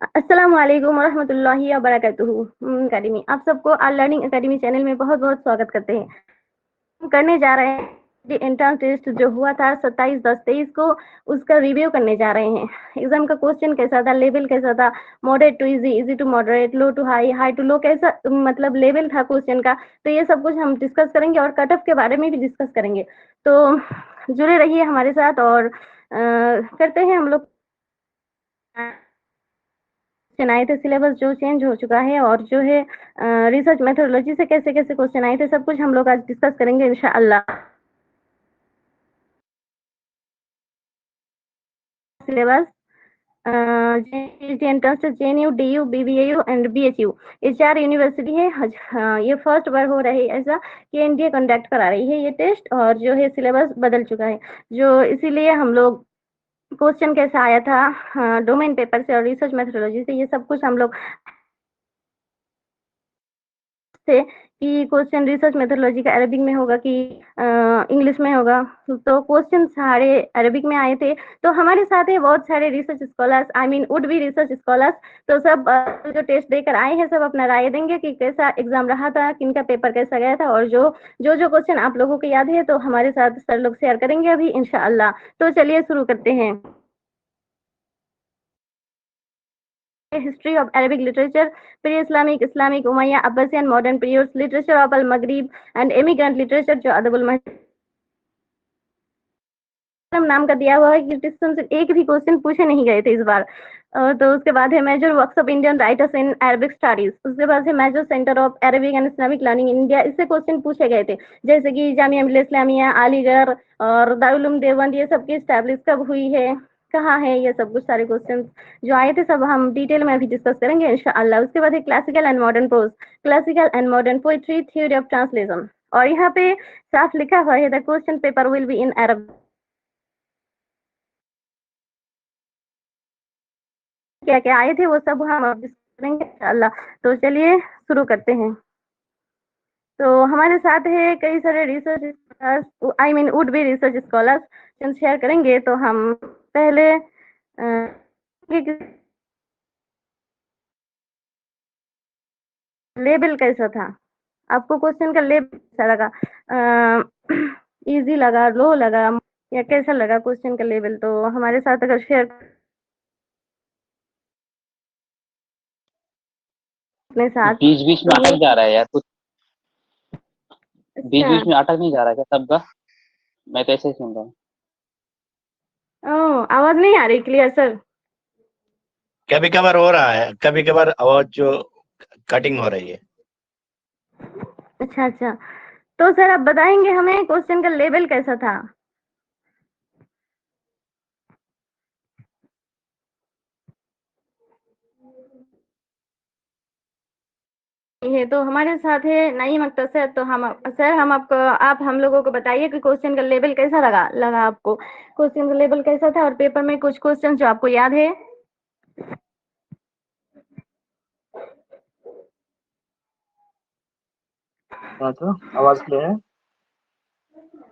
अस्सलाम वालेकुम वरहमतुल्लाहि वबरकातुहू। अकेडमी आप सबको आर लर्निंग अकेडमी चैनल में बहुत बहुत स्वागत करते हैं। हम करने जा रहे हैं एंट्रेंस टेस्ट जो हुआ था 27/10/23 को, उसका रिव्यू करने जा रहे हैं। एग्जाम का क्वेश्चन कैसा था, लेवल कैसा था, moderate to easy, easy to moderate, low to high, high to low, कैसा मतलब लेवल था क्वेश्चन का। तो ये सब कुछ हम डिस्कस करेंगे और कट ऑफ के बारे में भी डिस्कस करेंगे। तो जुड़े रहिए हमारे साथ और करते हैं हम लोग। क्वेश्चन आए थे, सिलेबस जो चेंज हो चुका है और जो है रिसर्च मेथोडोलॉजी से कैसे कैसे क्वेश्चन आए थे, सब कुछ हम लोग आज डिस्कस करेंगे इंशाअल्लाह। Syllabus entrance JNU, DU, BBAU and BHU, ये 4 यूनिवर्सिटी है। ये फर्स्ट बार हो रही है ऐसा कि एनडीए कंडक्ट करा रही है ये टेस्ट, और जो है सिलेबस बदल चुका है, जो इसीलिए हम लोग क्वेश्चन कैसा आया था डोमेन पेपर से और रिसर्च मेथोडोलॉजी से, ये सब कुछ हम लोग से कि क्वेश्चन रिसर्च मेथोडोलॉजी का अरबिक में होगा कि इंग्लिश में होगा। तो क्वेश्चन सारे अरबिक में आए थे। तो हमारे साथ है बहुत सारे research scholars, I mean would be research scholars. तो सब जो टेस्ट देकर आए हैं सब अपना राय देंगे कि कैसा एग्जाम रहा था, किनका पेपर कैसा गया था, और जो जो जो क्वेश्चन आप लोगों को याद है तो हमारे साथ सर लोग शेयर करेंगे अभी इंशाअल्लाह। तो चलिए शुरू करते हैं। History of Arabic literature, pre-Islamic, Islamic, Umayyad, Abbasian, modern periods, literature of Al-Maghrib and immigrant literature जो अदबुल नाम का दिया हुआ है कि क्वेश्चन से एक भी क्वेश्चन पूछे नहीं गए थे इस बार। तो उसके बाद है major works of Indian writers in Arabic studies, उसके बाद है major centre of Arabic and Islamic learning in India, इससे क्वेश्चन पूछे गए थे। जैसे कि जामिया मिल्लिया इस्लामिया, अलीगढ़ और दारुल उलूम देवबंद, ये सब की स्टैब्लिश कब हुई है, कहाँ है, ये सब कुछ सारे क्वेश्चन जो आए थे सब हम डिटेल में अभी डिस्कस करेंगे इंशाअल्लाह। उसके बाद है classical and modern prose, classical and modern poetry, theory of translation, और यहाँ पे साफ लिखा हुआ है the question paper will be in Arab. क्या क्या आए थे वो सब हम अब डिस्कस करेंगे इंशाअल्लाह। तो चलिए शुरू करते हैं। तो हमारे साथ है कई सारे research scholars, I mean would be research scholars, हम शेयर करेंगे। तो हम पहले लेबल कैसा था, आपको क्वेश्चन का लेबल कैसा लगा, इजी लगा, लो लगा, या कैसा लगा क्वेश्चन का लेवल। तो हमारे साथ अगर शेयर अपने साथ बीच बीच में तो अटक जा रहा है यार कुछ। बीच अच्छा। बीच में अटक नहीं जा रहा है क्या सबका? मैं तो ऐसे ही सुन रहा हूँ। आवाज नहीं आ रही क्लियर सर? कभी कभार हो रहा है, कभी कभार आवाज जो कटिंग हो रही है। अच्छा अच्छा, तो सर आप बताएंगे हमें क्वेश्चन का लेवल कैसा था। ये तो हमारे साथ है नईम अख्तर सर। तो हम सर हम आपको आप हम लोगों को बताइए कि क्वेश्चन का लेवल कैसा लगा लगा आपको, क्वेश्चन का लेवल कैसा था, और पेपर में कुछ क्वेश्चन जो आपको याद है। हाँ, तो आवाज क्लियर है?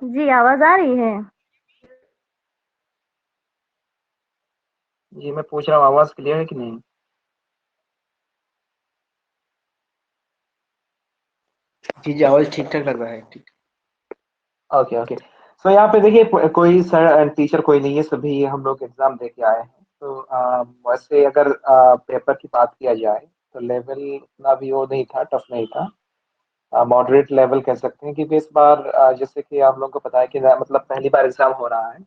जी आवाज आ रही है। जी मैं पूछ रहा हूँ, आवाज क्लियर है कि नहीं? जी जी, आवाज ठीक ठाक लग रहा है। ठीक। Okay okay. सो यहाँ पे देखिए, कोई सर एंड टीचर कोई नहीं है, सभी हम लोग एग्जाम दे के आए हैं। तो वैसे अगर पेपर की बात किया जाए तो लेवल इतना भी वो नहीं था, टफ नहीं था, मॉडरेट लेवल कह सकते हैं। क्योंकि इस बार जैसे कि आप लोगों को पता है कि मतलब पहली बार एग्जाम हो रहा है।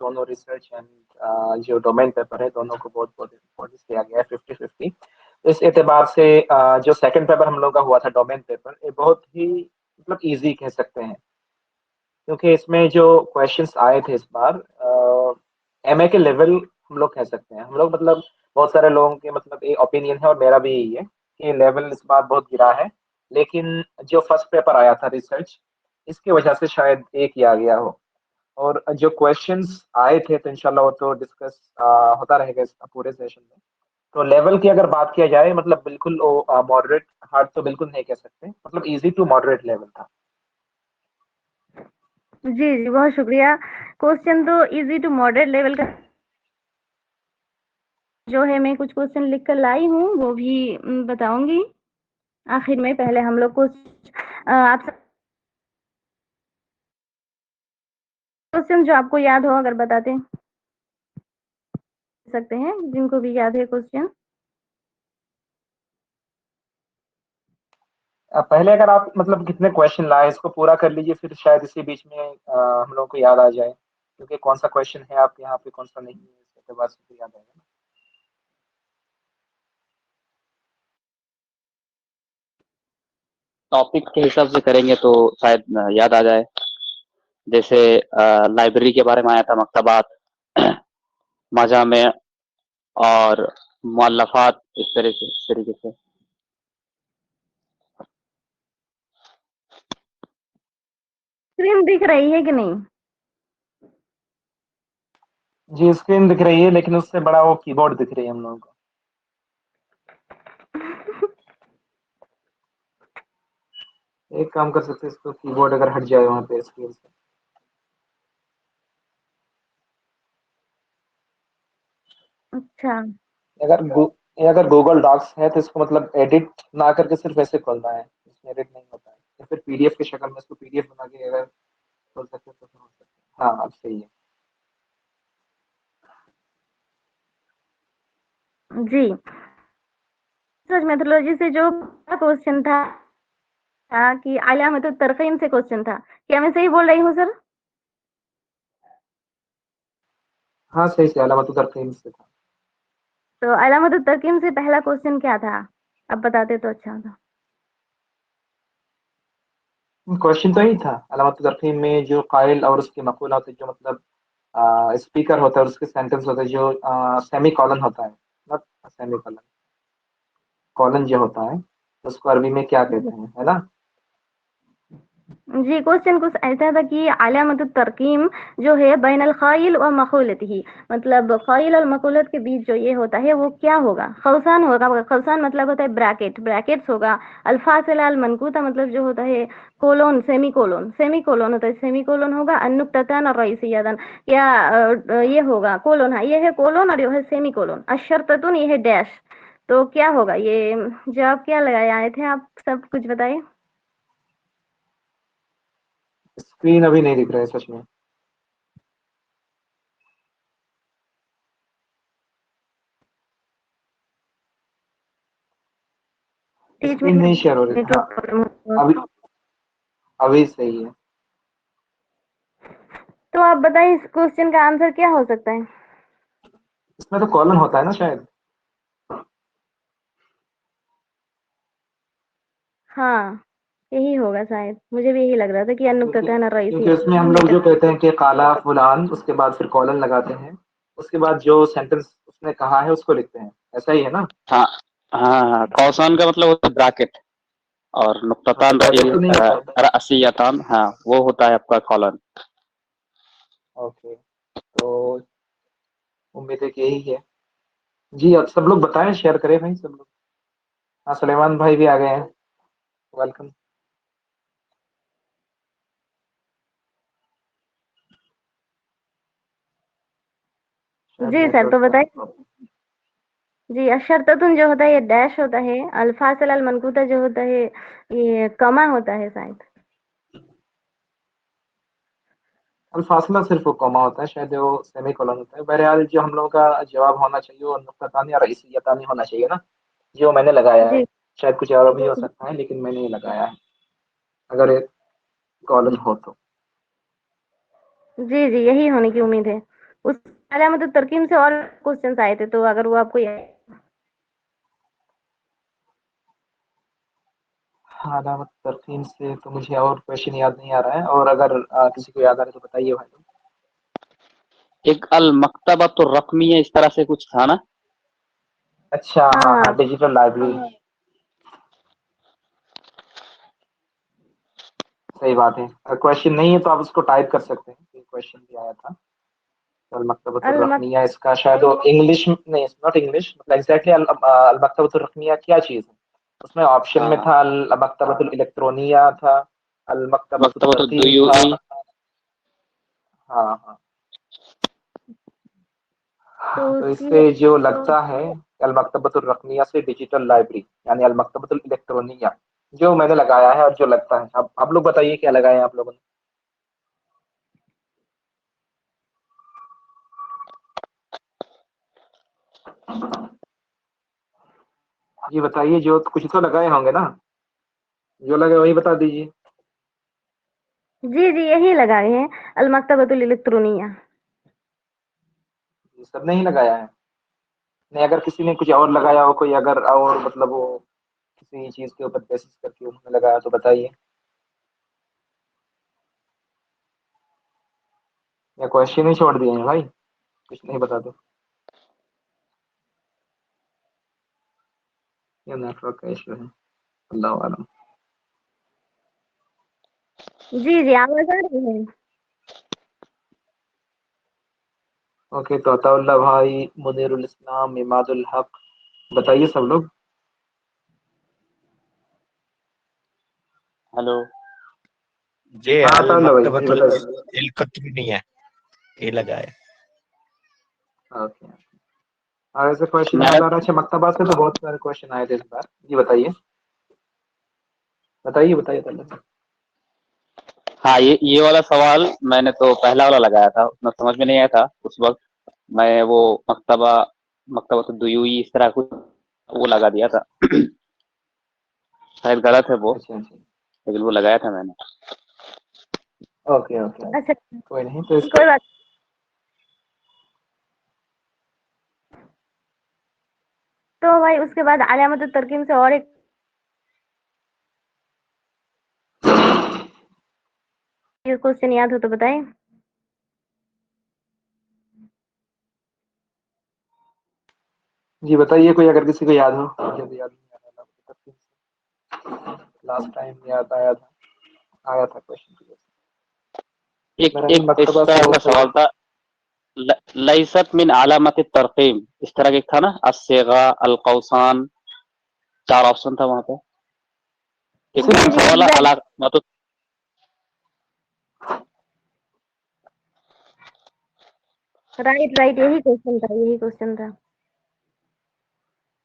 दोनों रिसर्च एंड जो डोमेन पेपर है, दोनों को बहुत बहुत इम्पोर्टेंस दिया गया है, 50-50। तो इस एतबार से जो सेकंड पेपर हम लोग का हुआ था डोमेन पेपर, ये बहुत ही मतलब इजी कह सकते हैं। क्योंकि इसमें जो क्वेश्चंस आए थे इस बार एमए के लेवल हम लोग कह सकते हैं। हम लोग मतलब बहुत सारे लोगों के मतलब ये ओपिनियन है और मेरा भी यही है कि लेवल इस बार बहुत गिरा है। लेकिन जो फर्स्ट पेपर आया था रिसर्च, इसकी वजह से शायद एक ही आ गया हो। और जो क्वेश्चंस आए थे तो इंशाल्लाह वो तो डिस्कस होता रहेगा इस पूरे सेशन में। तो लेवल की अगर बात किया जाए, मतलब बिल्कुल वो मॉडरेट हार्ड तो बिल्कुल नहीं कह सकते, मतलब इजी टू मॉडरेट लेवल था। जी जी बहुत शुक्रिया। क्वेश्चन तो इजी टू मॉडरेट लेवल का जो है मैं कुछ क्वेश्चन लिख कर लाई हूँ वो भी बताऊंगी आखिर में। पहले हम लोग कुछ आप क्वेश्चन जो आपको याद हो अगर बताते सकते हैं, जिनको भी याद है क्वेश्चन। पहले अगर आप मतलब कितने क्वेश्चन लाए इसको पूरा कर लीजिए, फिर शायद इसी बीच में हम लोगों को याद आ जाए, क्योंकि कौन सा क्वेश्चन है आपके यहाँ पे कौन सा नहीं है, इसके बाद से याद आएगा ना। टॉपिक के हिसाब से करेंगे तो शायद याद आ जाए। जैसे लाइब्रेरी के बारे में आया था, मकतबात, मजामे और मुअल्लफात, इस तरीके से। स्क्रीन दिख रही है कि नहीं? जी स्क्रीन दिख रही है, लेकिन उससे बड़ा वो कीबोर्ड दिख रही है हम लोगों को। एक काम कर सकते हैं, इसको कीबोर्ड अगर हट जाए वहाँ पे स्क्रीन से। अच्छा, अगर गूगल डॉक्स है तो इसको मतलब एडिट ना करके सिर्फ ऐसे खोलना है, इसमें एडिट नहीं होता है, या फिर पीडीएफ की शक्ल में इसको पीडीएफ बना के अगर खोल सकते हैं तो खोल सकते हैं। हाँ अब सही है। जी। रिसर्च मेथोडोलॉजी से जो क्वेश्चन था कि अलामत तरकीम से क्वेश्चन था, क्या मैं सही बोल रही हूँ सर? हाँ सही से अलामत तरकीम से था। तो अलामत तरकीम से पहला क्वेश्चन क्या था, अब बताते तो अच्छा था। क्वेश्चन तो यही था, अलामत तरकीम में जो कायल और उसके मकूल होते हैं, जो मतलब स्पीकर होता है और उसके सेंटेंस होता है, जो सेमी कॉलन होता है, नॉट सेमी कॉलन, कॉलन जो होता है उसको अरबी में क्या कहते हैं, है ना। जी, क्वेश्चन कुछ ऐसा था कि अलामत तरकीम जो है बैनल ख़ाइल व मक़ूलतिही, मतलब ख़ाइल और मक़ूलत के बीच जो ये होता है वो क्या होगा? खौसान होगा। खौसान मतलब होता है ब्रैकेट, ब्रैकेट्स होगा। अल-फ़ासिला अल-मनक़ूता मतलब जो होता है colon, semicolon, semicolon होता है, सेमी कोलोन होगा। अन-नुक़्ततान और रईसियतन, या ये होगा कोलोन, हाँ ये है कोलोन और ये है सेमी कोलोन। अश-शर्ततुन ये है डैश। तो क्या होगा ये? जवाब क्या लगाए आए थे आप, सब कुछ बताइए। स्क्रीन अभी नहीं दिख रहा है सच में, बीच में स्क्रीन नहीं शेयर हो रही। हाँ नेटवर्क प्रॉब्लम हो। अभी अभी सही है। तो आप बताइए इस क्वेश्चन का आंसर क्या हो सकता है? इसमें तो कॉलन होता है ना शायद। हाँ, यही होगा शायद, मुझे भी यही लग रहा था कि क्योंकि अनुक्ततन क्योंकि रईसी उसमें हम लोग जो कहते हैं कि काला फुलान, उसके बाद फिर कॉलन लगाते हैं, उसके बाद जो सेंटेंस उसने कहा है उसको लिखते हैं, ऐसा ही है ना। हाँ हाँ हाँ, कौसान का मतलब होता है ब्रैकेट, और हाँ तो नुक्ततान ब्रैकेट तो नहीं होता है। रअसियतान, हाँ वो होता है आपका कॉलन। ओके, तो उम्मीद है कि यही है। जी अब सब लोग बताएं, शेयर करें भाई सब लोग। हाँ सुलेमान भाई भी आ गए हैं, वेलकम। शायद जी सर, नेटवर्क तो का बताइए। प्रॉब्लम। जी, अशर्ततुन जो होता है ये डैश होता है, अल्फासिल अल मनकूता जो होता है ये कमा होता है शायद। अल्फासला सिर्फ वो कॉमा होता है, शायद वो सेमी कोलन होता है। बहरहाल जो हम लोगों का जवाब होना चाहिए वो नुक्तातानी या रईसियतानी होना चाहिए ना, जो मैंने लगाया है। जी शायद कुछ और भी हो सकता है, लेकिन मैंने ये लगाया है, अगर एक कॉलन हो तो। जी जी, यही होने की उम्मीद है। उस अलामत तरकीम से और क्वेश्चंस आए थे, तो अगर वो आपको हाँ अलामत तरकीम से तो मुझे और क्वेश्चन याद नहीं आ रहा है, और अगर किसी को याद आ रहा है तो बताइए भाई। एक अल मकतबतुर रकमिया, इस तरह से कुछ था ना। अच्छा हाँ हाँ, हाँ डिजिटल लाइब्रेरी, सही बात है। क्वेश्चन नहीं है तो आप उसको टाइप कर सकते हैं, क्वेश्चन भी आया था। अल मकतबतुर अल मक रकमिया, इसका शायद वो इंग्लिश नहीं, नॉट इंग्लिश, मतलब एग्जैक्टली अल मकतबतुर रकमिया क्या चीज है। उसमें ऑप्शन में हाँ, था अल मकतबतुल इलेक्ट्रोनिया था, अल मकतबतुत मकतबतुद तरकीम था। दुयूई। हाँ हाँ तो उसकी इससे जो लगता है अल मकतबतुर रकमिया से डिजिटल लाइब्रेरी यानी अल मकतबतुल इलेक्ट्रॉनिया जो मैंने लगाया है और जो लगता है। अब आप लोग बताइए क्या लगाए हैं आप लोगों ने। जी बताइए, जो कुछ तो लगाए होंगे ना, जो लगे वही बता दीजिए। जी जी यही लगाए हैं, अल मकतबतुल इलेक्ट्रोनिया। ये सब नहीं लगाया है। नहीं, अगर किसी ने कुछ और लगाया हो, कोई अगर और मतलब वो किसी चीज के ऊपर बेसिस करके उन्होंने लगाया तो बताइए, या क्वेश्चन ही छोड़ दिए हैं भाई, कुछ नहीं बता दो। ये नेटवर्क का इशू है, अल्लाह आलम। जी जी आवाज आ रही है। ओके, तो अताउल्ला भाई, मुनीरुल इस्लाम, इमादुल हक, बताइए सब लोग। हेलो। जे हाँ अल अताउल्ला भाई, जी मकतबतुल बताइए। इल्कतुनिया ये लगा है। ओके, और ऐसे क्वेश्चन मैं याद आ रहा है? अच्छा, मक्तबा से तो बहुत सारे क्वेश्चन आए थे इस बार। जी बताइए, बताइए बताइए अताउल्ला। हाँ, ये वाला सवाल मैंने तो पहला वाला लगाया था, उतना समझ में नहीं आया था उस वक्त। मैं वो मकतबा मकतबा तो दुयूई इस तरह कुछ वो लगा दिया था। शायद गलत है वो, अच्छा अच्छा, लेकिन वो लगाया था मैंने। ओके ओके ओके, अच्छा कोई नहीं, तो कोई इसको बात। तो भाई उसके बाद अलामत तरकीम से और एक क्वेश्चन याद हो तो बताएं। जी बताइए, कोई अगर किसी को याद हो। मुझे तो याद नहीं आ रहा, लास्ट टाइम याद आया था क्वेश्चन। एक मेरा ही एक इस मकतबा से तरह हो का सकता। सवाल था, लईसत मिन अलामत तरकीम, इस तरह का एक था ना, अस्सेगा, अलकौसान, 4 ऑप्शन था वहां पे। एक जी जी सवाल अला एग्जैक्ट, मतलब राइट राइट यही क्वेश्चन था।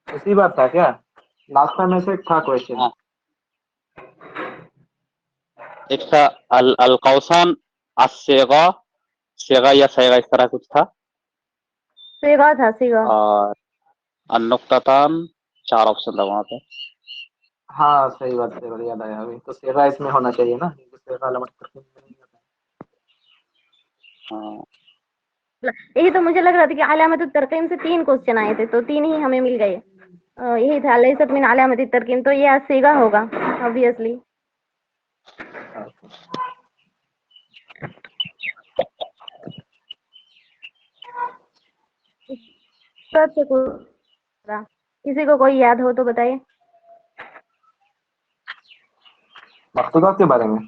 इसी बात था क्या? लास्ट टाइम ऐसे था क्वेश्चन। हाँ, एक था अल अलकौसान, अस्सेगा, सेगा या सैगा इस तरह कुछ था, सीगा। और अन्नुक्ततान, 4 ऑप्शन था वहां पे। हाँ सही बात, सेवा याद आया अभी। तो सेवा इसमें होना चाहिए ना, क्योंकि सेवा अलामत तरकीब में नहीं होता हाँ, यही तो मुझे लग रहा था कि अलामत तरकीम से 3 क्वेश्चन आए थे, तो 3 ही हमें मिल गए। यही था लैसत मिन अलामत तरकीम, तो ये सीगा होगा ऑब्वियसली। है। ओके। सबसे किसी को कोई याद हो तो बताइए। मकसूदात के बारे में।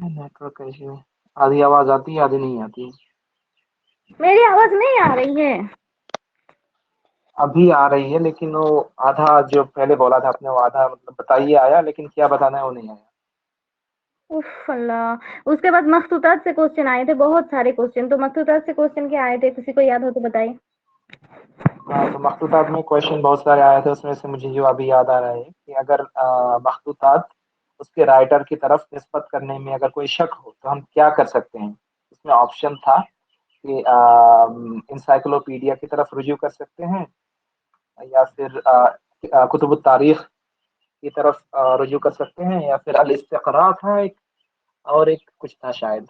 नेटवर्क का इशू है, आधी आवाज आती है आधी नहीं आती है। मेरी आवाज नहीं आ रही है? अभी आ रही है, लेकिन वो आधा जो पहले बोला था आपने, वो आधा मतलब बताइए आया, लेकिन क्या बताना है वो नहीं आया। उफ अल्लाह, उसके बाद मखतूतात से क्वेश्चन आए थे, बहुत सारे क्वेश्चन। तो मखतूतात से क्वेश्चन क्या आए थे, किसी को याद हो तो बताइए। हाँ, तो मखतूतात में क्वेश्चन बहुत सारे आए थे, उसमें से मुझे जो अभी याद आ रहा है कि अगर मखतूतात उसके राइटर की तरफ निस्बत करने में अगर कोई शक हो तो हम क्या कर सकते हैं। इसमें ऑप्शन था कि इंसाइक्लोपीडिया की तरफ रुजू कर सकते हैं, या फिर कुतुब तारीख की तरफ रुजू कर सकते हैं, या फिर अल इस्तिक़रा था एक, और एक कुछ था शायद।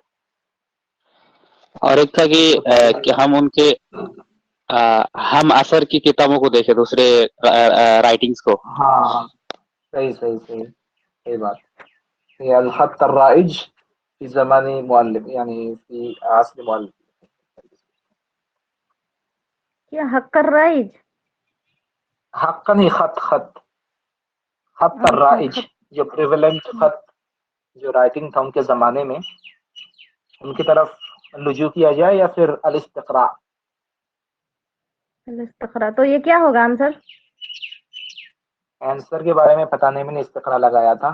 और एक था तो कि हम उनके हम असर की किताबों को देखे, दूसरे राइटिंग्स को। हाँ, सही सही सही, सही बात। ये अल खत अर्राइज फी ज़मानी मुअल्लिम, यानी फी असर मुअल्लिम। क्या हक्कर राइज? हक्का नहीं, खत खत खत अच्छा अर्राइज, खत। जो प्रिवेलेंट खत जो राइटिंग था उनके जमाने में, उनकी तरफ रुजू किया जाए या फिर अल इस्तिक़रा। इस्तखरा, तो ये क्या होगा आंसर? आंसर के बारे में पता नहीं, मैंने इस्तिक़रा लगाया था।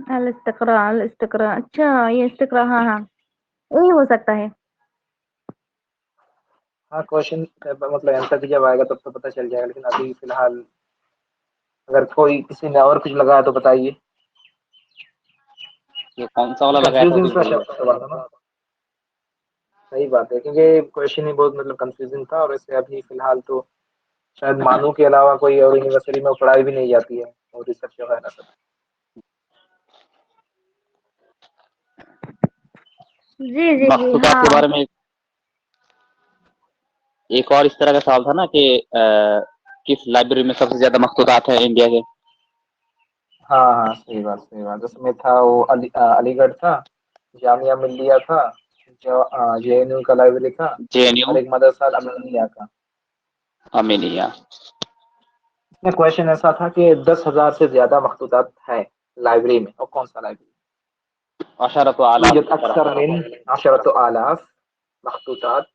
अल इस्तिकरा, अच्छा ये इस्तिकरा, हाँ हाँ यही हो सकता है। हाँ, क्वेश्चन मतलब आंसर भी जब आएगा तब तो पता चल जाएगा, लेकिन अभी फिलहाल अगर कोई किसी ने और कुछ लगाया तो बताइए। ये कौन सा वाला लगाया था कंफ्यूजिंग अभी सा बोलिए। सवाल था ना। सही बात है, क्योंकि क्वेश्चन ही बहुत मतलब कंफ्यूजिंग था, और इससे अभी फिलहाल तो शायद मानू के अलावा कोई और यूनिवर्सिटी में पढ़ाई भी नहीं जाती है, और रिसर्च जो है ना सब। जी जी जी मखतूतात हाँ। के बारे में एक और इस तरह का सवाल था ना कि किस लाइब्रेरी में सबसे ज्यादा मखतूतात है इंडिया के। हाँ हाँ, सही बात सही बात। उसमें था वो अलीगढ़ था, जामिया मिल्लिया था, जो जेएनयू का लाइब्रेरी था, और जेएनयू, एक मदरसा अमीनिया का। अमीनिया। इसमें क्वेश्चन ऐसा था कि 10,000 से ज्यादा मखतूतात है लाइब्रेरी में, और कौन सा लाइब्रेरी? अशरफ आलाफ यूजद की तरह। अक्सर मिन अशरत आलाफ मखतूतात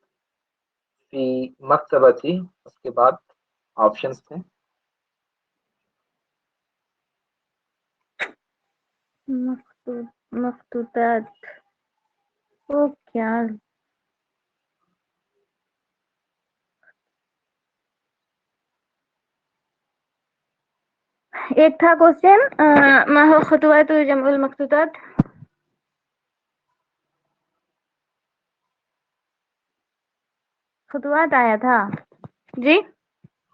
फी मकतबती। उसके बाद ऑप्शंस थे। मखतूतात, ओ क्या, एक था क्वेश्चन मा हुवा खुतवत जमुल मखतूतात। खुतवत आया था जी।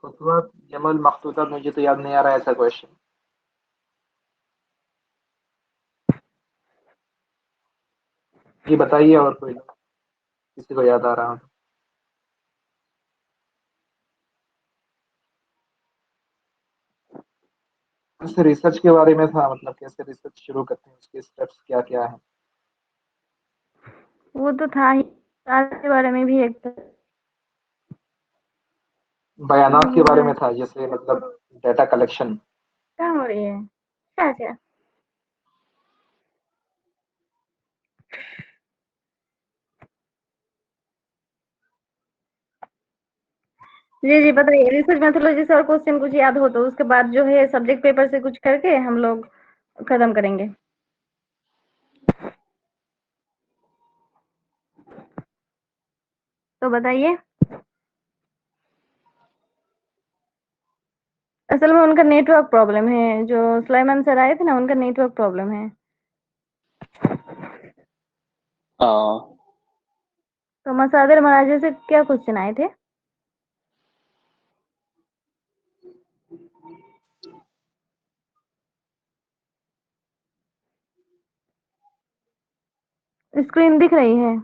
खुतवत जमल मखतूतात, मुझे तो याद नहीं आ रहा है ऐसा क्वेश्चन। ये बताइए, और कोई किसी को याद आ रहा हो तो। वैसे रिसर्च के बारे में था, मतलब कैसे रिसर्च शुरू करते हैं, उसके स्टेप्स क्या क्या है। वो तो था ही, आज के बारे में भी एक था। बयानात के वो बारे है, में था, जैसे मतलब डाटा कलेक्शन। क्या हो रही है, क्या क्या। जी जी बताइए, रिसर्च मैथोलॉजी से और क्वेश्चन कुछ याद हो तो उसके बाद जो है सब्जेक्ट पेपर से कुछ करके हम लोग खत्म करेंगे। तो बताइए। असल में उनका नेटवर्क प्रॉब्लम है, जो सुलाइमान सर आए थे ना, उनका नेटवर्क प्रॉब्लम है। तो मसादिर मराजे से क्या क्वेश्चन आए थे? स्क्रीन दिख रही है?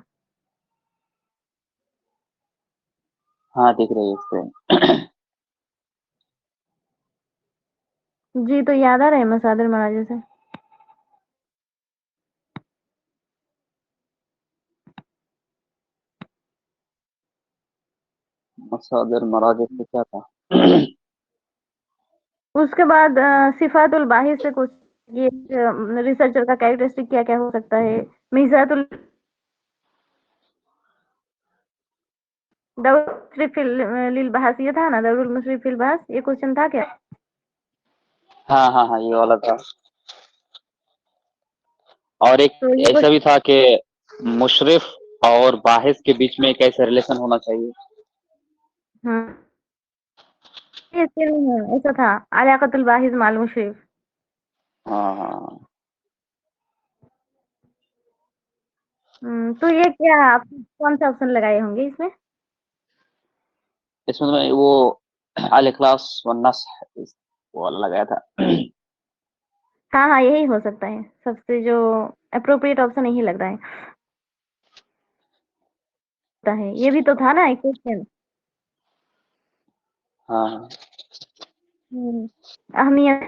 हाँ दिख रही है इससे। जी तो याद आ रहे हैं मसादिर मराजे से? मसादिर मराजिब से क्या था। उसके बाद सिफातुल बाहिस से कुछ, ये रिसर्चर का कैरेक्टरिस्टिक क्या क्या हो सकता है। मिजातुल दौर मुशरिफ लिल बहस, ये था ना, दौरुल मुशरिफ लिल बहस, ये क्वेश्चन था क्या? हाँ हाँ हाँ, ये वाला था। और एक तो ये ऐसा कुछ, भी था कि मुशरिफ और बाहिस के बीच में एक ऐसा रिलेशन होना चाहिए। हाँ ये फिल्म है, ऐसा था, अलाकतुल बाहिस माल मुशरिफ। हाँ हाँ। तो ये क्या, आप कौन सा ऑप्शन लगाए होंगे इसमें? इसमें तो मैं वो अल इखलास वन्नस वो वाला लगाया था। हाँ हाँ यही हो सकता है, सबसे जो अप्रोप्रिएट ऑप्शन यही लग रहा है। होता है, ये भी तो था ना एक क्वेश्चन। हाँ हाँ। अहमियत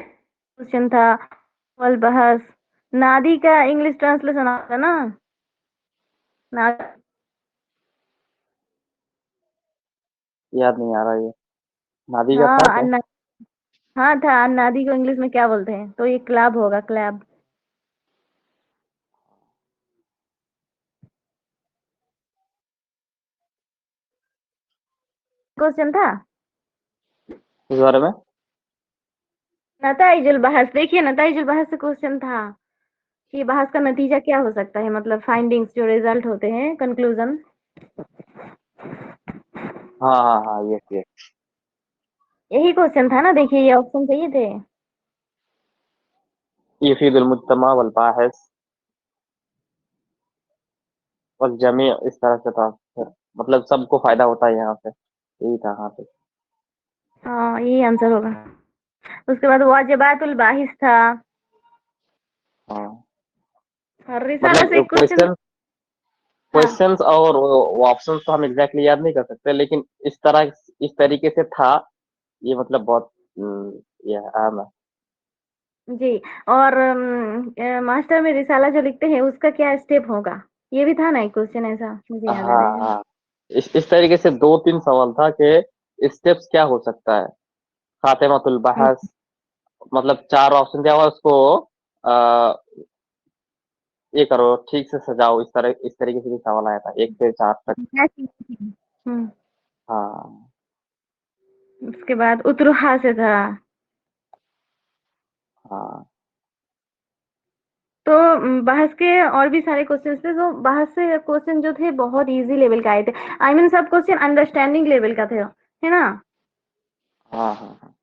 क्वेश्चन था, वल बहस, नादी का इंग्लिश ट्रांसलेशन आता ना, ना। याद नहीं आ रहा ये। नादी का था हाँ क्या। हाँ था, नादी को इंग्लिश में क्या बोलते हैं, तो ये क्लैब होगा, क्लैब। क्वेश्चन था इस बारे में। नताइजुल बहस, देखिए नताइजुल बहस से क्वेश्चन था। कि बहस का नतीजा क्या हो सकता है, मतलब फाइंडिंग्स जो रिजल्ट होते हैं, कंक्लूजन। हाँ हाँ हाँ, यस यस। यही क्वेश्चन था ना, देखिए ये ऑप्शन चाहिए थे। यफीदुल मुज्तमा वल बाहिस वल जमी, इस तरह से था फिर। मतलब सबको फायदा होता है यहाँ से, यही था। हाँ पे। हाँ, यही आंसर होगा। उसके बाद वाजिबातुल बाहिस था, हाँ, और रिसाला मतलब से एक क्वेश्चन। क्वेश्चन हाँ क्वेश्चंस और ऑप्शंस तो हम एग्जैक्टली याद नहीं कर सकते, लेकिन इस तरीके से था। ये मतलब बहुत ये आम है। जी। और मास्टर में रिसाला जो लिखते हैं उसका क्या स्टेप होगा, ये भी था ना एक क्वेश्चन ऐसा, मुझे याद आ हाँ रहा है। हाँ, इस तरीके से दो तीन सवाल था कि स्टेप्स क्या हो सकता है। खातिमातुल हम्म, बहस, मतलब चार ऑप्शन दिया हुआ है, उसको आ, ये करो, ठीक से सजाओ, इस तरीके से भी सवाल आया था, एक से चार तक। हम्म, हाँ उसके बाद उतरुहा से था। हाँ तो बहस के और भी सारे क्वेश्चन थे, तो बहस से क्वेश्चन जो थे बहुत इजी लेवल का आए थे। आई मीन सब क्वेश्चन अंडरस्टैंडिंग लेवल का थे, है ना। हाँ हाँ हाँ।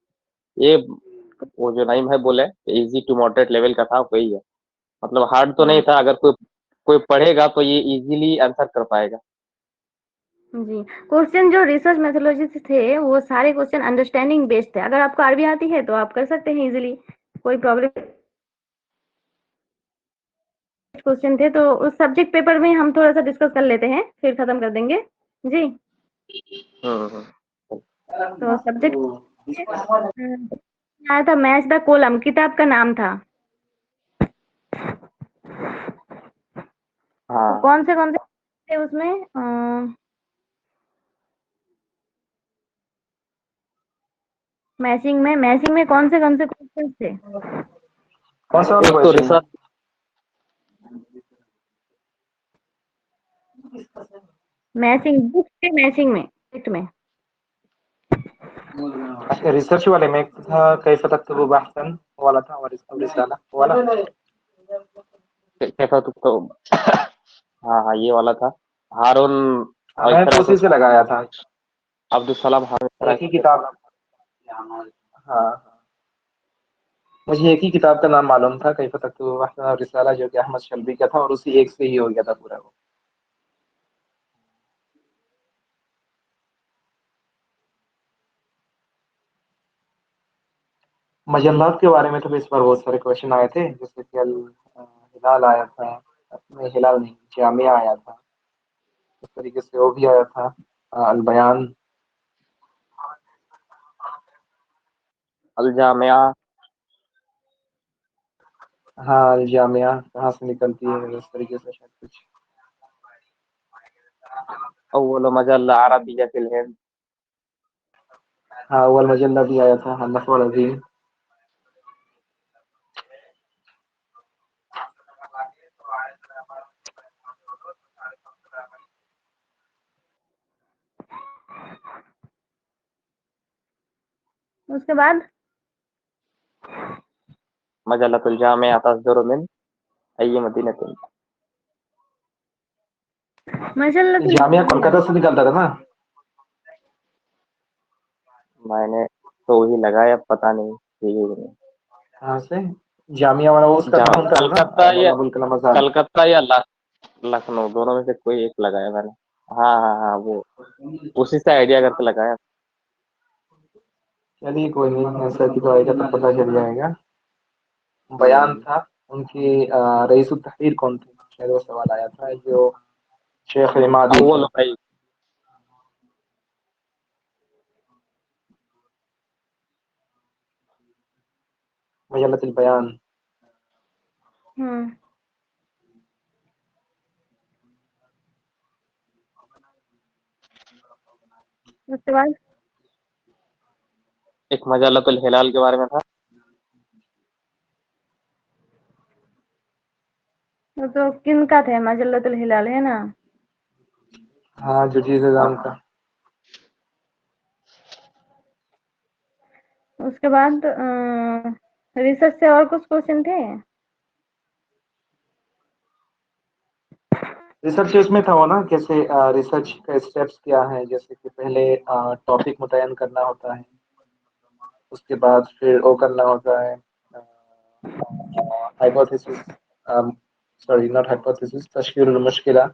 ये वो जो नाइम है बोले, इजी टू मॉडरेट लेवल का था, वही है। मतलब हार्ड तो नहीं हाँ था, अगर कोई कोई पढ़ेगा तो ये इजीली आंसर कर पाएगा। जी। क्वेश्चन जो रिसर्च मेथोलॉजी से थे वो सारे क्वेश्चन अंडरस्टैंडिंग बेस्ड थे, अगर आपको आरबी आती है तो आप कर सकते हैं इजीली, कोई प्रॉब्लम। क्वेश्चन थे तो उस सब्जेक्ट पेपर में हम थोड़ा सा डिस्कस कर लेते हैं, फिर खत्म कर देंगे जी। हम्म। तो सब्जेक्ट आया था मैच द कोलम, किताब का नाम था। तो हाँ, कौन से थे उसमें, मैचिंग में कौन से क्वेश्चन थे। कौन सा वाला एक तो क्वेश्चन है? रिसर्च। मैचिंग बुक के मैचिंग में, टेक्स्ट में। अच्छा, रिसर्च वाले में एक था कैफ तक्तबु बहसन वाला था, और इसका रिसाला वाला। कैसा तो हाँ हाँ, ये वाला था। हारून, हाँ, और इस मैं तो तरह उसी से से लगाया था। अब्दुल सलाम हारून, इस तरह एक ही से। किताब। हाँ हाँ। मुझे एक ही किताब का नाम मालूम था, कैफ तक्तबु बहसन और रिसाला, जो कि अहमद शल्बी का था, और उसी एक से ही हो गया था पूरा वो। मजल्लात के बारे में तो इस बार बहुत सारे क्वेश्चन आए थे, जैसे कि हिलाल आया था। नहीं, हिलाल नहीं, जामिया आया था। इस तरीके से वो भी आया था, अल बयान। अल जामिया, हाँ, अल जामिया कहाँ से निकलती है, इस तरीके से शायद कुछ। अव्वल मजल्ला अरबिय्या फिल हिंद। हाँ, अव्वल मजल्ला भी आया था, हाँ, नफ़ वल अज़ीम। उसके बाद मजल्लतुल जामिया तस्दुरु मिन अय्यि मदीनतिन। मजल्लतुल जामिया जामिया। कोलकाता से निकलता था ना। मैंने तो वही लगाया, पता नहीं ठीक है कि नहीं। कहाँ से? जामिया वाला वो उसका नाम था ना, कलकत्ता या मौलाना अबुल कलाम आजाद। लखनऊ, दोनों में से कोई एक लगाया मैंने। हाँ हाँ हाँ, वो उसी से आइडिया करके लगाया। चलिए कोई नहीं, ऐसा कि तो आएगा तो पता चल जाएगा। बयान हम्म। था। उनकी रईसुल तहरीर कौन थे, शायद वो सवाल आया था, जो शेख इमादी थे। अव्वल भाई। मजल्लतुल बयान। हम्म। उसके बाद एक मजल्लतुल हिलाल के बारे में था। वो तो किन का था, मजल्लतुल हिलाल, है ना। हाँ, जो चीज़ निज़ाम हाँ, का। उसके बाद रिसर्च से और कुछ क्वेश्चन थे। रिसर्च उसमें था वो ना, कैसे रिसर्च का स्टेप्स क्या है, जैसे कि पहले टॉपिक मुतयन करना होता है, उसके बाद फिर वो करना होता है हाइपोथेसिस, सॉरी नॉट हाइपोथेसिस, तशकील मुश्किला,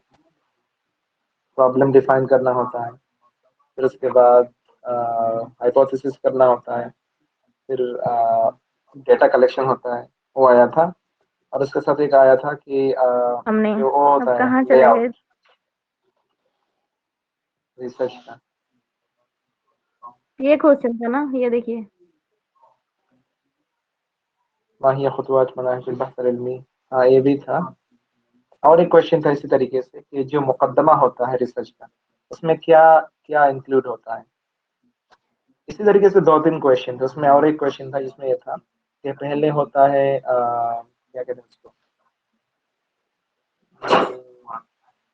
प्रॉब्लम डिफाइन करना होता है, फिर उसके बाद हाइपोथेसिस करना होता है, फिर डेटा कलेक्शन होता है, वो आया था। और उसके साथ एक आया था कि हमने जो वो अब होता है कहाँ चले गए? लेआउट रिसर्च का। ये क्वेश्चन था ना, ये देखिए। माहिया खुतवात मनाहिजुल बहस इल्मी, हाँ ये भी था। और एक क्वेश्चन था इसी तरीके से कि जो मुकदमा होता है रिसर्च का, उसमें क्या क्या इंक्लूड होता है। इसी तरीके से दो तीन क्वेश्चन थे उसमें। और एक क्वेश्चन था जिसमें ये था कि पहले होता है क्या कहते हैं उसको,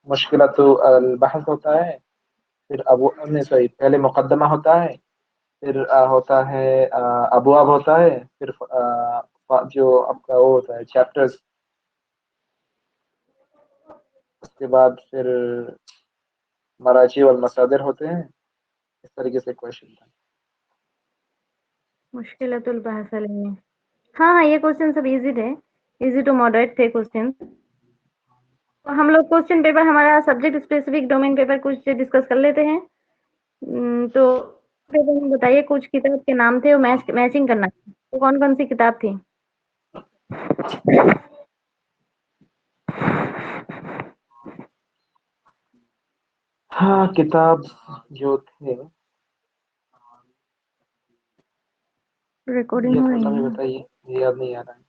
मुश्किल तो बहस होता है, फिर अबू नहीं सॉरी, पहले मुकदमा होता है, फिर होता है अबवाब होता है, फिर जो आपका वो होता है चैप्टर्स, उसके बाद फिर मराजी और मसादिर होते हैं। इस तरीके से क्वेश्चन था। मुश्किलतुल बहस में, हाँ हाँ, ये क्वेश्चन सब इजी थे, इजी टू मॉडरेट थे क्वेश्चन। तो हम लोग क्वेश्चन पेपर, हमारा सब्जेक्ट स्पेसिफिक डोमेन पेपर कुछ डिस्कस कर लेते हैं। तो पेपर में बताइए, कुछ किताब के नाम थे, वो मैचिंग करना था। तो कौन कौन सी किताब थी? हाँ किताब जो थे, रिकॉर्डिंग ये हो थोड़ा रही सा भी है? बताइए, ये याद नहीं आ रहा है।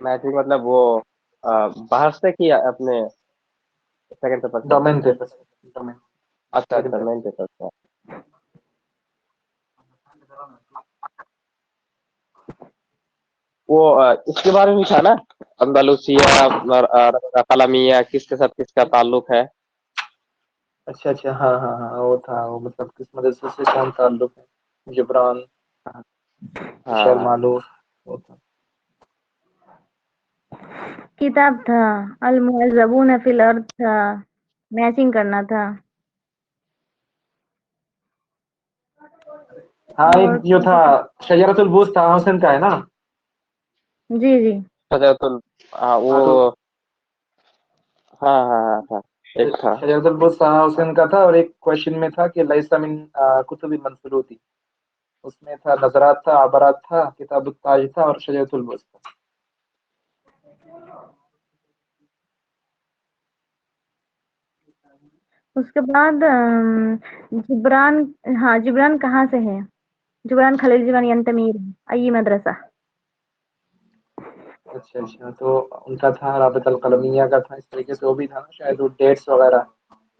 मैथिली मतलब वो बाहर से कि अपने सेकंड पेपर से? डोमेन पेपर से, डोमेन अच्छा सेकंड अच्छा, पेपर। मेन पेपर से। वो इसके बारे में भी था ना, अंदालुसिया और कलमिया, किसके साथ किसका ताल्लुक है। अच्छा अच्छा, हाँ हाँ हाँ, वो था वो, मतलब किस मदरसे से कौन ताल्लुक है, जिब्रान, शेर हाँ, मालूफ, वो था। किताब था अल मुअज़्ज़बून फिल अर्द था, मैचिंग करना था। हाँ एक और जो कौन था सा था? शजरतुल बुस्त था हुसैन का है ना। जी जी। हजरतुल, हाँ वो, हाँ तो हाँ हाँ हाँ था, एक था। शजरतुल बुस्त था हुसैन का था। और एक क्वेश्चन में था कि लैसा मिन कुतुबी मंसरूती, उसमें था नजरात था, आबरात था, किताबुत ताज था, और शजरतुल बुस्त था। उसके बाद जिब्रान, हाँ जिब्रान कहाँ से है? जिब्रान खलील जिब्रान यंतमीर, अय्ई मदरसा। अच्छा अच्छा, तो उनका था राबित अल कलमिया का था, इस तरीके से वो भी था ना शायद, वो डेट्स वगैरह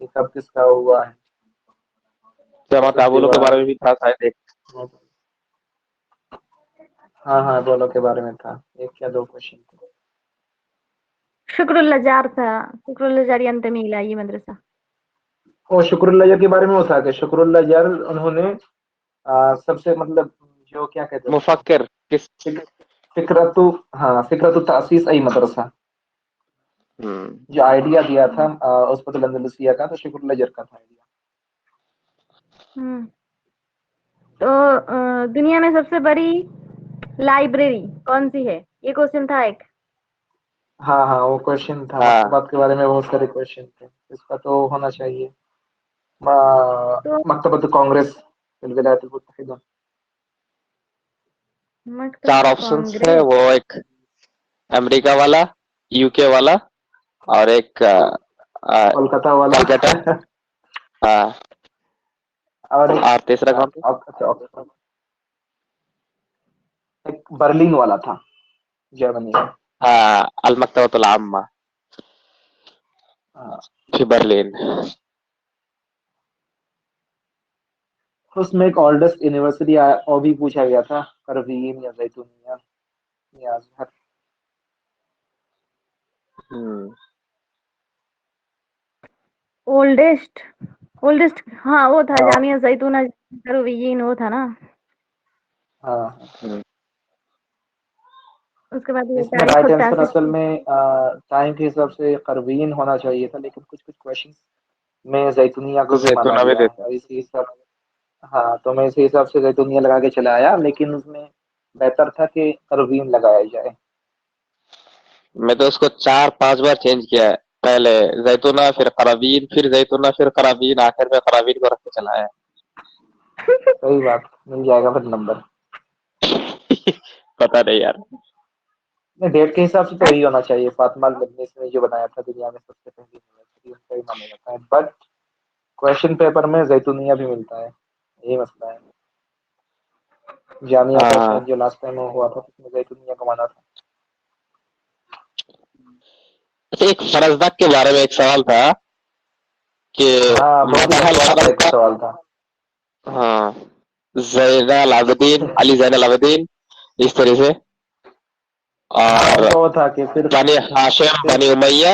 ये कब किसका हुआ है। जमा फिर ताबुलों के बारे दीवार, में भी था शायद एक। हाँ हाँ बोलो के बारे में था, एक या दो क्वेश्चन थे। शुक्रुल लजार था, शुक्रुल लजार यंतमीर अय्ई मदरसा। और शुक्रुल्लाह के बारे में वो था कि शुक्रुल्लाह उन्होंने सबसे मतलब जो क्या कहते हैं उसको, मुफक्किर किस? फिक- फिक्रतु, हाँ फिक्रतु तासीस अई मदरसा, हम्म। जो आइडिया दिया था उसपतुल अंदलुसिया का, तो शुक्रुल्लाह का था आइडिया। हम्म। तो दुनिया में सबसे बड़ी लाइब्रेरी कौन सी है? ये क्वेश्चन था एक। हाँ हाँ वो क्वेश्चन था, हाँ, मकतबात के बारे में बहुत सारे क्वेश्चन थे, इसका तो होना चाहिए। तो मकतबत कांग्रेस फिल विलायत मुत्तहिदा। चार मकतबत ऑप्शंस है, कांग्रेस। वो एक अमेरिका वाला, यूके वाला, और एक कोलकाता वाला कलकत्ता। हाँ, और एक और तीसरा कौन था? अच्छा ऑक्सफोर्ड, एक बर्लिन वाला था, जर्मनी का। हाँ, अल मकतबतुल आम्मा हाँ, फिर बर्लिन। उसमें एक ओल्डेस्ट यूनिवर्सिटी और भी पूछा गया था, करवीन या जैतूनिया या अजहर। हम्म। ओल्डेस्ट, ओल्डेस्ट, हाँ वो था हाँ जामिया जैतूना करोवियीन, वो था ना। हाँ हम्म। उसके बाद ये इसमें तारीख राइट और आंसर तासीस। असल में टाइम के हिसाब से करवीन होना चाहिए था, लेकिन कुछ कुछ क्वेश्चंस में जैतूनिया को भी माना जैतूना भी गया है, देते। और इसी हिसाब, हाँ, तो मैं इसी हिसाब से जैतूनिया लगा के चला आया, लेकिन उसमें बेहतर था कि करवीन लगाया जाए। मैं तो उसको 4-5 बार चेंज किया है। पहले जैतूना, फिर कराबीन, फिर जैतूना, फिर कराबीन, आखिर में कराबीन को रख के चला आया। सही बात, मिल जाएगा फिर नंबर। पता नहीं यार। डेट के हिसाब से तो यही होना चाहिए, फातिमा अल-मदनी ने जो बनाया था दुनिया में सबसे पहली यूनिवर्सिटी, उनका ही माना जाता है, बट क्वेश्चन पेपर में जैतूनिया भी मिलता है, यही मसला है। जामिया का शायद हाँ, जो लास्ट टाइम हुआ था उसमें जैतूनिया को माना था। अच्छा, एक फरजदक के बारे में एक सवाल था कि हाँ, बहुत ही मदहल बकवास टाइप का फरजदक। सवाल था। हाँ, जैनल आबदीन, अली जैनल आबदीन, इस तरह से। हाँ, और उनका वो था कि बनी हाशिम, सिर्फ बनी उमैया।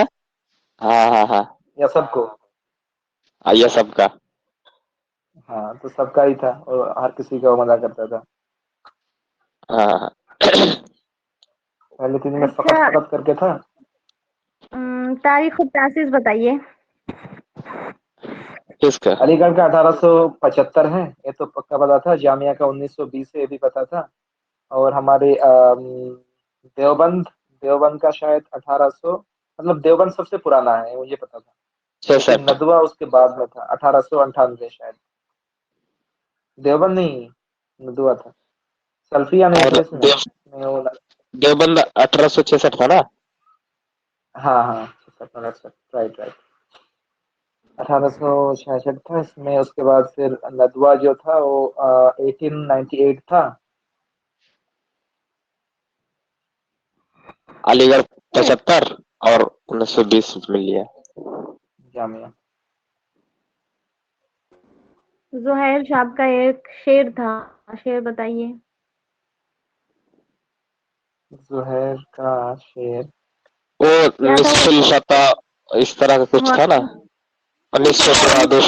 हाँ हाँ हाँ, या सबको। ये सबका। हाँ, तो सबका ही था और हर किसी का वो मजा करता था। हाँ हाँ। पहले दिन में फकत अच्छा, फकत करके था। तारीख और तासीस बताइए। किसका? अलीगढ़ का 1875 है, ये तो पक्का पता था। जामिया का 1920 है, ये भी पता था। और हमारे देवबंद, देवबंद का शायद 1800, मतलब देवबंद सबसे पुराना है मुझे पता था, लेकिन 66। नदवा उसके बाद में था, 1898 शायद। देवबंद नहीं, नदवा था। सल्फिया नहीं और था इसमें, इसमें वो देवबंद 1866 था ना? हाँ हाँ, राइट राइट, 1866 था इसमें। उसके बाद फिर नदवा जो था वो 1898 था। अलीगढ़ 75 और 1920 मिल लिया। जामिया। जुहैर शाब का एक शेर था, शेर बताइए। जुहैर का शेर, वो क्या था वो? निस्फुल फता, इस तरह का कुछ था ना। निस्फ फुआदुश,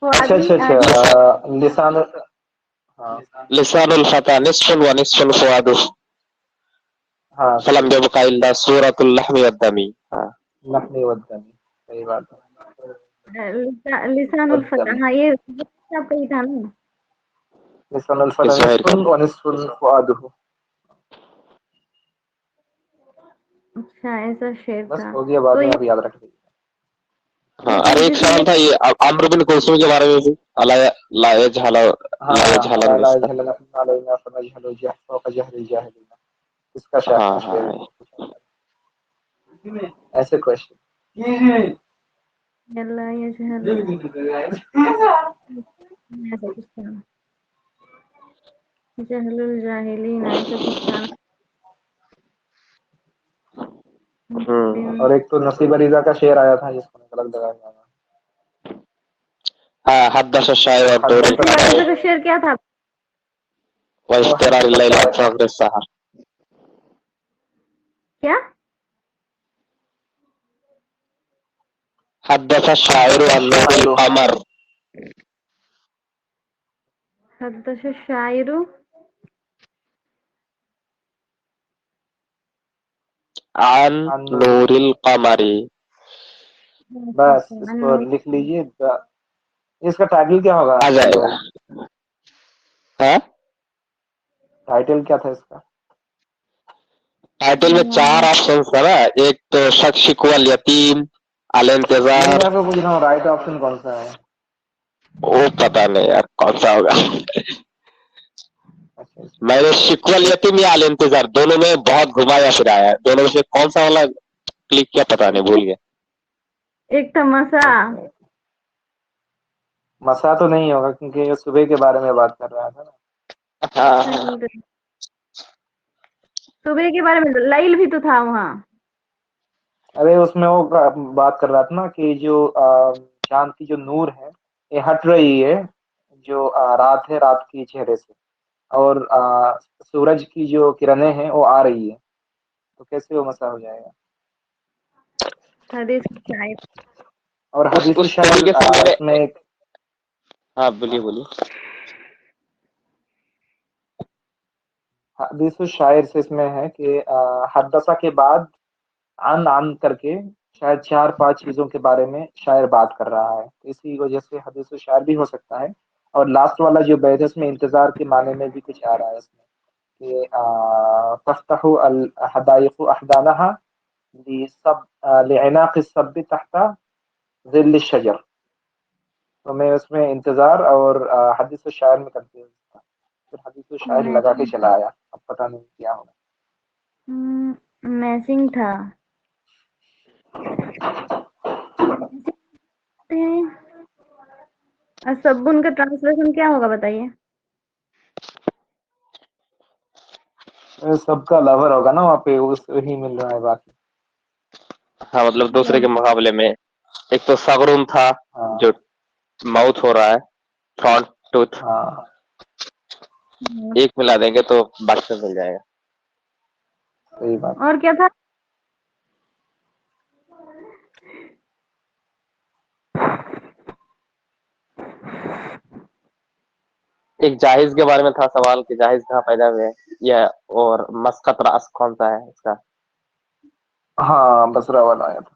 अच्छा फुआदी अच्छा अच्छा, लिसा, लिसान, हाँ लिसानुल फता निस्फुल व निस्फुल फुआदुश, हाँ, फलम सही, यबका इल्ला सूरतुल लहमी वद्दमी। हाँ लखनी वद्दनी, सही बात लिसानुल है। फतह, हाँ ये जुहैर साहब का ही था ना। लिसानुल इस फता जहर का। निस्फुन व निस्फुन फुआदुहु। अच्छा, ऐसा शेर बस था। हो गया, बाद तो में ये आप याद रख लीजिए। हाँ, जिस अरे एक जिस सवाल था ये अम्र बिन कुलसूम के बारे में भी। अला ला यजहल, ला हाँ, यजहलन अला मिस्का। यजहलन अलैना फनजहलु फौका जहरिल जाहिलीना, इसका हाँ शेर हाँ। पूछा था। ऐसे क्वेश्चन। अल्लाह यजहल, ऐसा कुछ था, जहलुल जाहिलीन, ऐसा कुछ था ना। हम्म। और एक तो नसीब अलीजा का शेर आया था जिसको मैं गलत लगाया था। हाँ, हदस शायर और दूर नसीब अलीजा का शेर क्या था? व वो इश्तिरार हदस लैल शायर, प्रोग्रेस सहा। क्या? हदस शायर हदस अन नूरिल शायरो, कमर, हदस शायरू अन अन्नूरी, नूरिल कमरी। बस इसको लिख लीजिए। इसका टाइटल क्या होगा आ जो, जाएगा। हाँ, टाइटल क्या था इसका? टाइटल में 4 ऑप्शन था ना। एक तो शख्सिक वल यतीम, अल नहीं, मैं इंतजार। आपको पूछ रहा हूँ राइट ऑप्शन कौन सा है? वो पता नहीं यार कौन सा होगा। अच्छा, मैंने शिकवल यतीम या अल इंतजार दोनों में बहुत घुमाया फिराया, दोनों में से कौन सा वाला क्लिक किया पता नहीं, भूल गया। एक था मसा। ओके, मसा तो नहीं होगा क्योंकि ये सुबह के बारे में बात कर रहा था ना। हाँ सुबह के बारे में, लाइल भी तो था वहाँ। अरे उसमें वो बात कर रहा था ना कि जो चांद की जो नूर है ये हट रही है, जो रात है, रात की चेहरे से, और सूरज की जो किरणें हैं वो आ रही है, तो कैसे वो मसा हो जाएगा? हदीस शायर। और हदीस उस शायर तरीके से मैंने। इसमें एक, हाँ, बोलिए बोलिए। हदीस शायर से इसमें है कि हदसा के बाद आन करके शायद 4-5 चीजों के बारे में शायर बात कर रहा है, तो इसी वजह से हदीस शायर भी हो सकता है। और लास्ट वाला जो बैत है उसमें इंतजार के माने में भी कुछ आ रहा है इसमें कि तफ्तहु अल हदाइक़ु अहदानहा लिइनाक़ सब तहता ज़िल्ल शजर। तो मैं उसमें इंतजार और हदीस शायर में कंफ्यूज था, फिर हदीस शायर लगा के चला आया, अब पता नहीं क्या होगा। मैचिंग था। असब्बुन का ट्रांसलेशन क्या होगा बताइए? सबका लवर होगा ना, वहाँ पे उसे ही मिल रहा है बाकी। हाँ मतलब दूसरे के मुकाबले में एक तो सगरुन था हाँ जो माउथ हो रहा है, फ्रंट टूथ, हाँ एक मिला देंगे तो बाकी सब मिल जाएगा। सही बात। और क्या था? एक जाहिज के बारे में था सवाल कि जाहिज कहाँ पैदा हुए हैं, यह और मस्कत रास कौन सा है इसका। हाँ बसरा वाला आया था।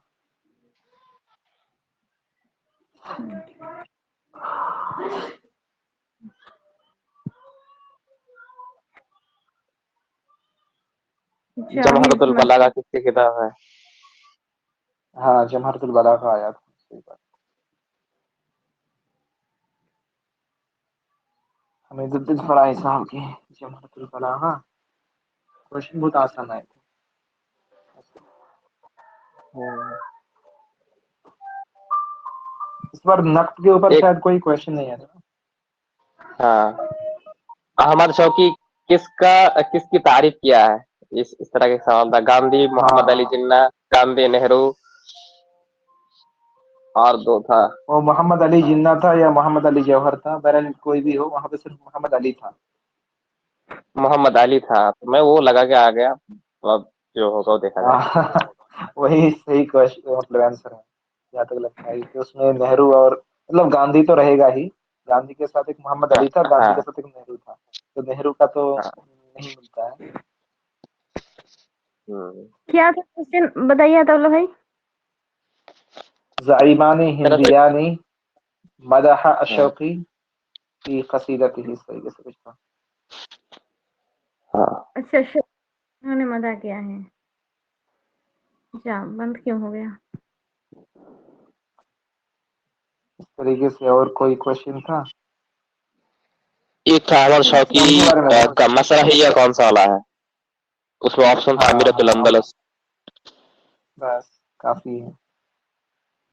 जमहरतुल बलागा किसकी किताब है? हाँ जमहरतुल बलागा आया था, सही बात। हमें जिद्दीद फराई साहब की जमहरतुल बलागा, क्वेश्चन बहुत आसान आए थे। इस बार नक्द के ऊपर शायद कोई क्वेश्चन नहीं है ना। हाँ, अहमद शौकी किसकी तारीफ किया है, इस तरह के सवाल था। गांधी, मोहम्मद अली जिन्ना, गांधी, नेहरू और दो था। वो मोहम्मद अली जिन्ना था या मोहम्मद अली जौहर था, बहरहाल कोई भी हो, वहां पे सिर्फ मोहम्मद अली था। मोहम्मद अली था, तो मैं वो लगा के आ गया, अब जो होगा वो देखा जाएगा। वही सही क्वेश्चन मतलब आंसर है जहाँ तक लगता है कि उसमें नेहरू और मतलब गांधी तो रहेगा ही, गांधी के साथ एक मोहम्मद अली था, गांधी के हाँ साथ एक नेहरू था, तो नेहरू का तो हाँ। नहीं मिलता है। क्या था क्वेश्चन बताइए तो भाई। ज़ाइमानी मेरा तो हिंदियानी मदह अशौकी की कसीदतिही, इस तरीके से कुछ था। हाँ अच्छा उन्होंने मजा किया है। अच्छा बंद क्यों हो गया? इस तरीके से और कोई क्वेश्चन था? एक था अहमद शौकी इस्लाम के बारे में था। का मसरहिया कौन सा वाला है, उसमें ऑप्शन था हाँ अमीरतुल हाँ अंदलस। बस काफी है।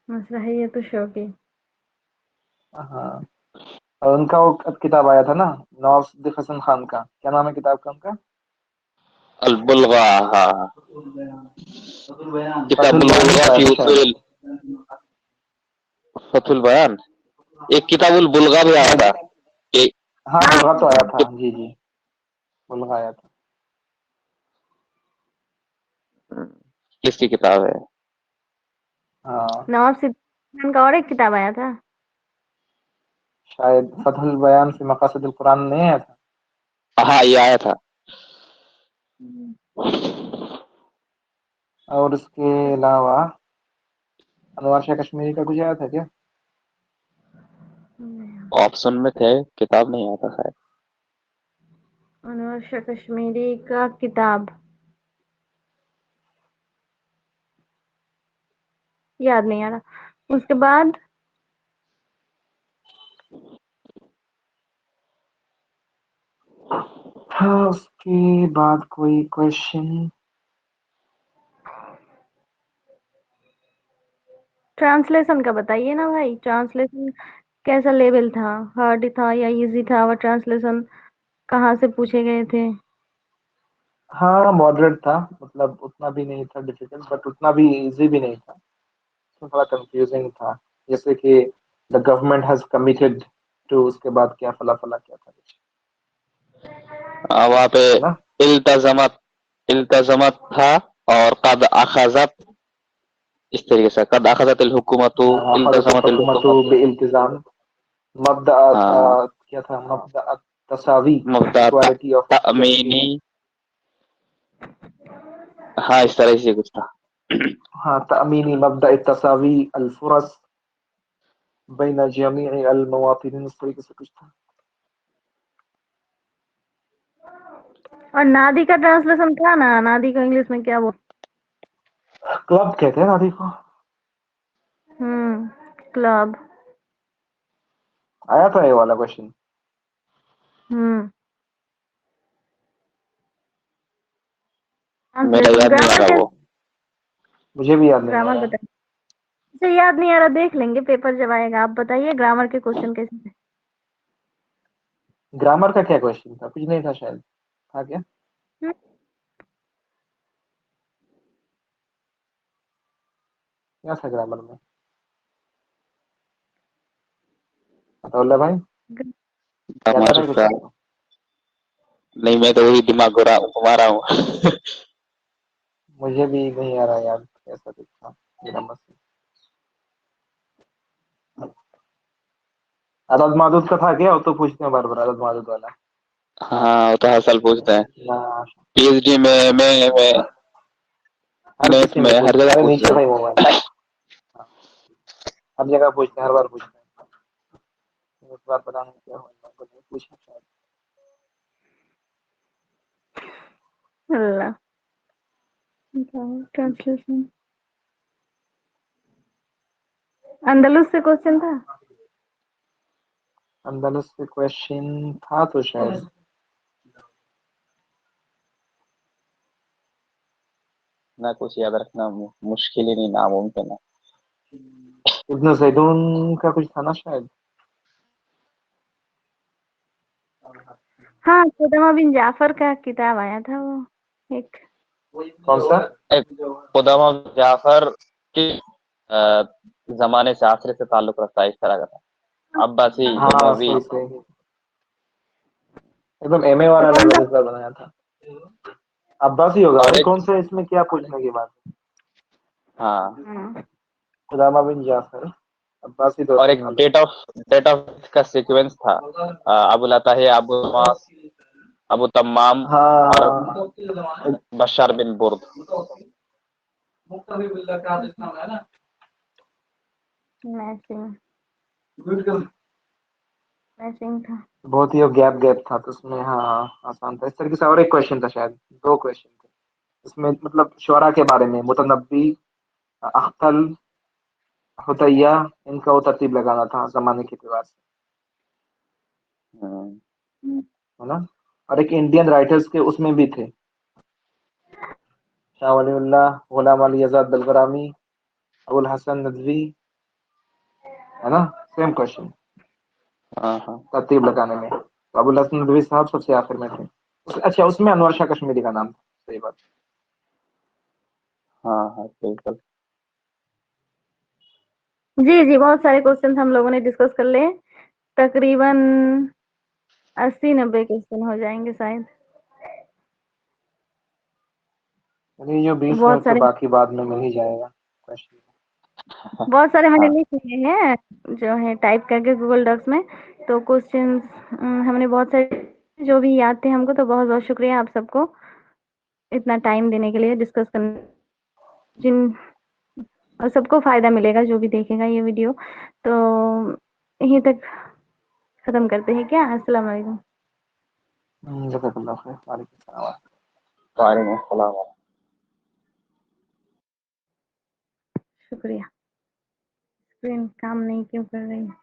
मसला है ये तो शौकी। हाँ और उनका वो किताब आया था ना नवाब सिद्दीक हसन खान का, क्या नाम है किताब का उनका? अल बुल्गा, हाँ फतहुल किताबुल बयान बुल्गा का आया फी था शायद। उसूल फतहुल बयान। एक किताबुल बुल्गा भी आया था कि हाँ बुलगा तो आया था, जी जी बुलगा आया था। किसकी किताब है। हाँ नवाब सिद्दीकी खान का और एक किताब आया था। शायद फतहुल बयान फी मकासिदुल कुरान नहीं आया था। हाँ ये आया था। और उसके अलावा अनवर शाह कश्मीरी का कुछ आया था क्या? ऑप्शन में थे, किताब नहीं आया था शायद। अनवर शाह कश्मीरी का किताब याद नहीं आ रहा। उसके बाद हाँ उसके बाद कोई क्वेश्चन? ट्रांसलेशन का बताइए ना भाई। ट्रांसलेशन कैसा लेवल था, हार्ड था या इजी था? और ट्रांसलेशन कहाँ से पूछे गए थे? हाँ मॉडरेट था, मतलब उतना भी नहीं था डिफिकल्ट बट उतना भी इजी भी नहीं था, तो थोड़ा कंफ्यूजिंग था। जैसे कि the government has committed to, उसके बाद क्या फला फला क्या था कुछ, वहाँ पे है ना? इल्तजमत इल्तजमत था और कद अखजत, इस तरीके से कद अखजत अल हुकूमतु अखज़त इल्तजमत अल हुकूमतु हुकूमतु। बिइल्तिज़ाम मब्दा हाँ क्या था, मब्दा तसावी मुबदा इक्वालिटी ऑफ तअमीनी जस्टिस। हाँ, इस तरह से कुछ था। हाँ, तअमीनी मबदा तसावी अल-फुरस बैन जमीई अल-मवातिनीन, इस तरीके से कुछ था। और नादी का ट्रांसलेशन था ना, नादी को इंग्लिश में क्या बोल? क्लब कहते हैं नादी को। क्लब। आया था ये वाला क्वेश्चन। मेरा ट्रांसलेशन याद नहीं आ ग्रामर रहा के, वो। मुझे भी याद नहीं आ ग्रामर रहा। बताइए। मुझे याद नहीं आ रहा, देख लेंगे पेपर जब आएगा। आप बताइए ग्रामर के क्वेश्चन कैसे थे? ग्रामर का क्या क्वेश्चन था? कुछ नहीं था शायद, था क्या? हम्म, क्या था ग्रामर में? अतुल्ला भाई, याद आ रहा हमारे है कुछ का आपको? नहीं, मैं तो वही दिमाग घुमा रहा हूँ। मुझे भी नहीं आ रहा याद, कैसा कुछ था ग्रामर से। अदद मादुद का था क्या? वो तो पूछते हैं बार बार, अदद मादुद वाला। हाँ, वो तो हर साल पूछते हैं। हाँ, पीएचडी में हर नेट किसी में में हर पूछते हैं। जगह अरे पूछ नीचे रहे भाई हैं। मोबाइल, हर जगह पूछते हैं, हर बार पूछते हैं। इस बार पता नहीं क्या हुआ, को नहीं पूछा शायद। अल्लाह, ट्रांसलेशन अंदलुस से क्वेश्चन था। अंदलुस से क्वेश्चन था तो शायद। ना कुछ याद रखना मुश्किल ही नहीं, नामुमकिन है। इब्न जैदून का कुछ था ना शायद। हाँ, खुदमा बिन जाफर का किताब आया था वो एक। कौन सा? एक खुदामा जाफर के जमाने से आखिर से ताल्लुक रखता है, इस तरह का था। अब्बासी, हाँ उमवी। सही सही, एकदम एमए तो वाला कौन सा? लेवल इस बार बनाया था। अब्बासी होगा और भाई, एक, कौन सा इसमें क्या पूछने की बात है? हाँ, खुदामा बिन जाफर, अब्बासी दो और तीन एक मालूम। डेट ऑफ का सीक्वेंस था। अबू लताही, अबू नवास, अबू तम्माम और हाँ बशार बिन बुर्द। मैचिंग, मैचिंग था। बहुत ही गैप गैप था तो उसमें, हाँ आसान था। इस तरीके से और एक क्वेश्चन था शायद, दो क्वेश्चन थे इसमें, मतलब शुरा के बारे में, मुतनब्बी, अख्तल, हुतैया, इनका वो तरतीब लगाना था जमाने के एतबार से, हम्म, है ना। और एक इंडियन राइटर्स के उसमें भी थे, शाह वलीउल्लाह, गुलाम अली आजाद बलगरामी, अबुल हसन नदवी, है ना। सेम क्वेश्चन हाँ हाँ तरतीब लगाने में, तो अबुल हसन नदवी साहब सबसे आखिर में थे। अच्छा, उसमें अनवर शाह कश्मीरी का नाम था, सही बात। हाँ हाँ, बिल्कुल। जी जी, बहुत सारे क्वेश्चन हम लोगों ने डिस्कस कर लिए। तकरीबन 80-90 क्वेश्चन हो जाएंगे शायद। ये जो 20 में बहुत तो सारे, बाकी बाद में मिल ही जाएगा क्वेश्चन। बहुत सारे मैंने हाँ लिख लिए हैं, जो है टाइप करके गूगल डॉक्स में। तो क्वेश्चन हमने बहुत सारे जो भी याद थे हमको। तो बहुत बहुत शुक्रिया आप सबको इतना टाइम देने के लिए, डिस्कस करने जिन, और सबको फायदा मिलेगा जो भी देखेगा ये वीडियो। तो यहीं तक खत्म करते हैं क्या? अस्सलाम वालेकुम। जज़ाकल्लाह खैर, वालेकुम सलाम। वालेकुम अस्सलाम। शुक्रिया। स्क्रीन काम नहीं क्यों कर रही है?